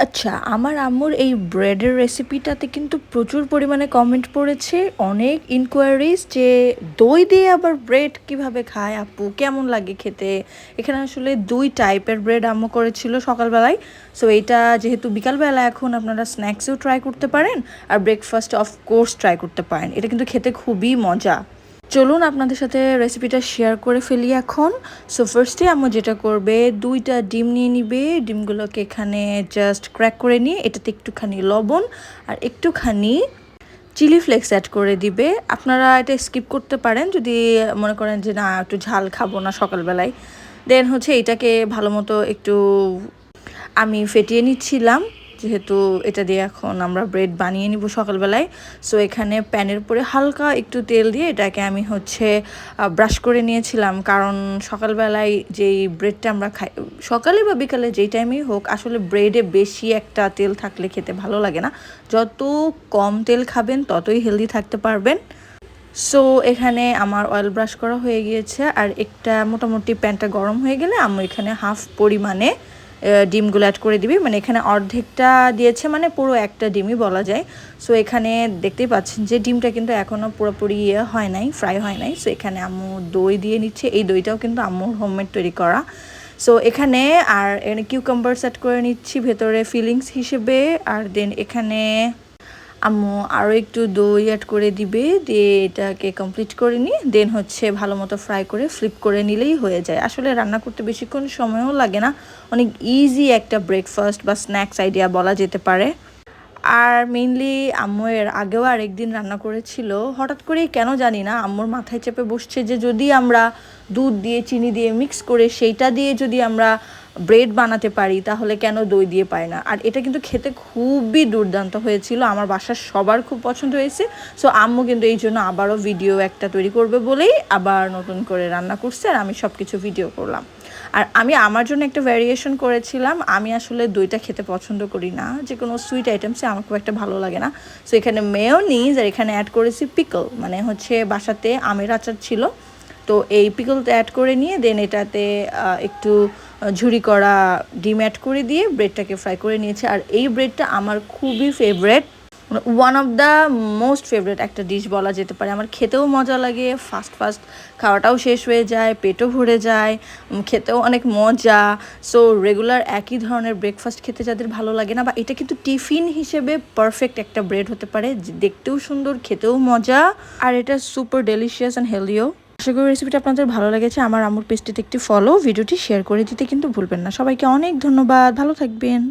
আচ্ছা, আমার আম্মুর এই ব্রেডের রেসিপিটাতে কিন্তু প্রচুর পরিমাণে কমেন্ট পড়েছে। অনেক ইনকোয়ারিজ যে দই দিয়ে আবার ব্রেড কিভাবে খায় আপু? কেমন লাগে খেতে? এখানে আসলে ২ টাইপের ব্রেড আম্মু করেছিল সকালবেলায়। সো এইটা যেহেতু বিকালবেলা এখন আপনারা স্ন্যাক্সেও ট্রাই করতে পারেন আর ব্রেকফাস্ট অফ কোর্স ট্রাই করতে পারেন। এটা কিন্তু খেতে খুবই মজা। চলুন আপনাদের সাথে রেসিপিটা শেয়ার করে ফেলি এখন। সো ফার্স্টে আম্মু যেটা করবে ২টা ডিম নিয়ে নিবে। ডিমগুলোকে এখানে জাস্ট ক্র্যাক করে নিয়ে এটাতে একটুখানি লবণ আর একটুখানি চিলি ফ্লেক্স অ্যাড করে দিবে। আপনারা এটা স্কিপ করতে পারেন যদি মনে করেন যে না একটু ঝাল খাবো না সকালবেলায়। দেন হচ্ছে এটাকে ভালো মতো একটু আমি ফেটিয়ে নিচ্ছিলাম, যেহেতু এটা দিয়ে এখন আমরা ব্রেড বানিয়ে নিব সকালবেলায়। সো এখানে প্যানের উপরে হালকা একটু তেল দিয়ে এটাকে আমি হচ্ছে ব্রাশ করে নিয়েছিলাম, কারণ সকালবেলায় যেই ব্রেডটা আমরা খাই সকালে বা বিকালে যেই টাইমেই হোক, আসলে ব্রেডে বেশি একটা তেল থাকলে খেতে ভালো লাগে না। যত কম তেল খাবেন ততই হেলদি থাকতে পারবেন। সো এখানে আমার অয়েল ব্রাশ করা হয়ে গিয়েছে আর একটা মোটামুটি প্যানটা গরম হয়ে গেলে আমি এখানে হাফ পরিমাণে ডিমগুলো অ্যাড করে দিবি। মানে এখানে অর্ধেকটা দিয়েছে, মানে পুরো একটা ডিমই বলা যায়। সো এখানে দেখতেই পাচ্ছেন যে ডিমটা কিন্তু এখনও পুরোপুরি হয় নাই, ফ্রাই হয় নাই। সো এখানে আম্মু দই দিয়ে নিচ্ছে। এই দইটাও কিন্তু আম্মুর হোমমেড তৈরি করা। সো এখানে আর এখানে কিউকাম্বার সেট করে নিচ্ছি ভেতরে ফিলিংস হিসেবে। আর দেন এখানে আম্মু আরও একটু দই অ্যাড করে দিবে, দিয়ে এটাকে কমপ্লিট করে নিই। দেন হচ্ছে ভালো মতো ফ্রাই করে ফ্লিপ করে নিলেই হয়ে যায়। আসলে রান্না করতে বেশিক্ষণ সময়ও লাগে না, অনেক ইজি একটা ব্রেকফাস্ট বা স্ন্যাক্স আইডিয়া বলা যেতে পারে। আর মেইনলি আম্মু এর আগেও আরেকদিন রান্না করেছিল, হঠাৎ করেই কেন জানি না আম্মুর মাথায় চেপে বসছে যে যদি আমরা দুধ দিয়ে চিনি দিয়ে মিক্স করে সেইটা দিয়ে যদি আমরা ব্রেড বানাতে পারি তাহলে কেন দই দিয়ে পারি না। আর এটা কিন্তু খেতে খুবই দুর্দান্ত হয়েছিল, আমার বাসার সবার খুব পছন্দ হয়েছে। সো আম্মু কিন্তু এই জন্য আবারও ভিডিও একটা তৈরি করবে বলেই আবার নতুন করে রান্না করছে, আর আমি সব কিছু ভিডিও করলাম। আর আমি আমার জন্য একটা ভ্যারিয়েশন করেছিলাম। আমি আসলে দইটা খেতে পছন্দ করি না, যে কোনো সুইট আইটেমসে আমার খুব একটা ভালো লাগে না। সো এখানে মেয়োনিজ আর এখানে অ্যাড করেছি পিকল, মানে হচ্ছে বাসাতে আমের আচার ছিল, তো এই পিকলটা অ্যাড করে নিয়ে দেন এটাতে একটু ঝুরি করা ডিম অ্যাড করে দিয়ে ব্রেডটাকে ফ্রাই করে নিয়েছে। আর এই ব্রেডটা আমার খুবই favourite, one of the most favourite একটা ডিশ বলা যেতে পারে। আমার খেতেও মজা লাগে, ফাস্ট ফাস্ট খাওয়াটাও শেষ হয়ে যায়, পেটও ভরে যায়, খেতেও অনেক মজা। সো রেগুলার একই ধরনের ব্রেকফাস্ট খেতে যাদের ভালো লাগে না, বা এটা কিন্তু টিফিন হিসেবে পারফেক্ট একটা ব্রেড হতে পারে, দেখতেও সুন্দর, খেতেও মজা, আর এটা সুপার ডেলিশিয়াস অ্যান্ড হেলদিও। আশা করি রেসিপিটা আপনাদের ভালো লেগেছে। আমার আম্মুর পেজটিতে একটি ফলো, ভিডিওটি শেয়ার করে দিতে কিন্তু ভুলবেন না। সবাইকে অনেক ধন্যবাদ, ভালো থাকবেন।